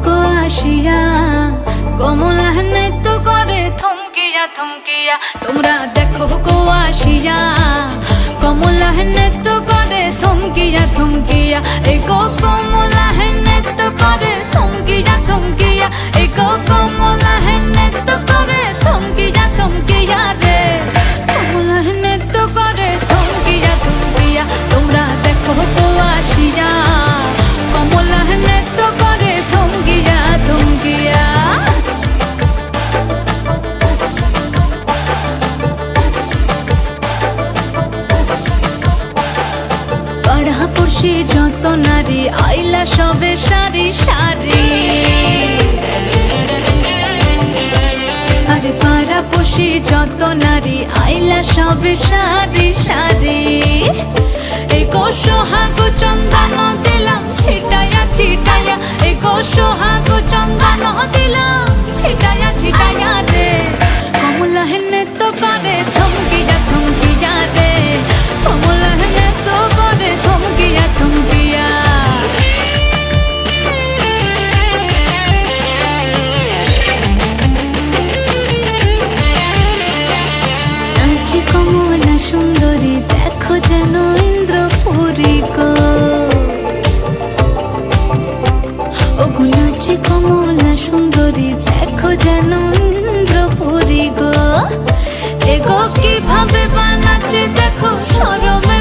গো আসিয়া কমলা নৃত্য করে থমকিয়া থমকিয়া। তোমরা দেখো গো আসিয়া কমলা নৃত্য করে থমকিয়া থমকিয়া। এই গো কমলা নৃত্য করে থমকিয়া থমকিয়া। এই গো কমলা নৃত্য করে থমকিয়া থমকিয়া রে। কমলা নৃত্য করে থমকিয়া থমকিয়া। তোমরা দেখো গো আসিয়া কমলা নৃত্য করে থমকিয়া থমকিয়া। পাড়াপড়শি যত নারী আইলা সবে সারি সারি। আরে পাড়াপড়শি যত নারী আইলা সবে সারি সারি। এই গো সোহাগ চন্দন দিলাম ছিটায়া ছিটায়া। এই গো সোহাগ চন্দন দিলাম ছিটায়া ছিটায়া রে। কমলা নৃত্য করে থমকিয়া থমকিয়া রে। কমলা নৃত্য করে থমকিয়া থমকিয়া। নাচে কমলা সুন্দরী দেখো যেন ইন্দ্রপুরী গো। ওগো নাচে কমলা সুন্দরী দেখো যেন ইন্দ্রপুরী গো। এগো কিভাবে বানাচ্ছে দেখো শরমে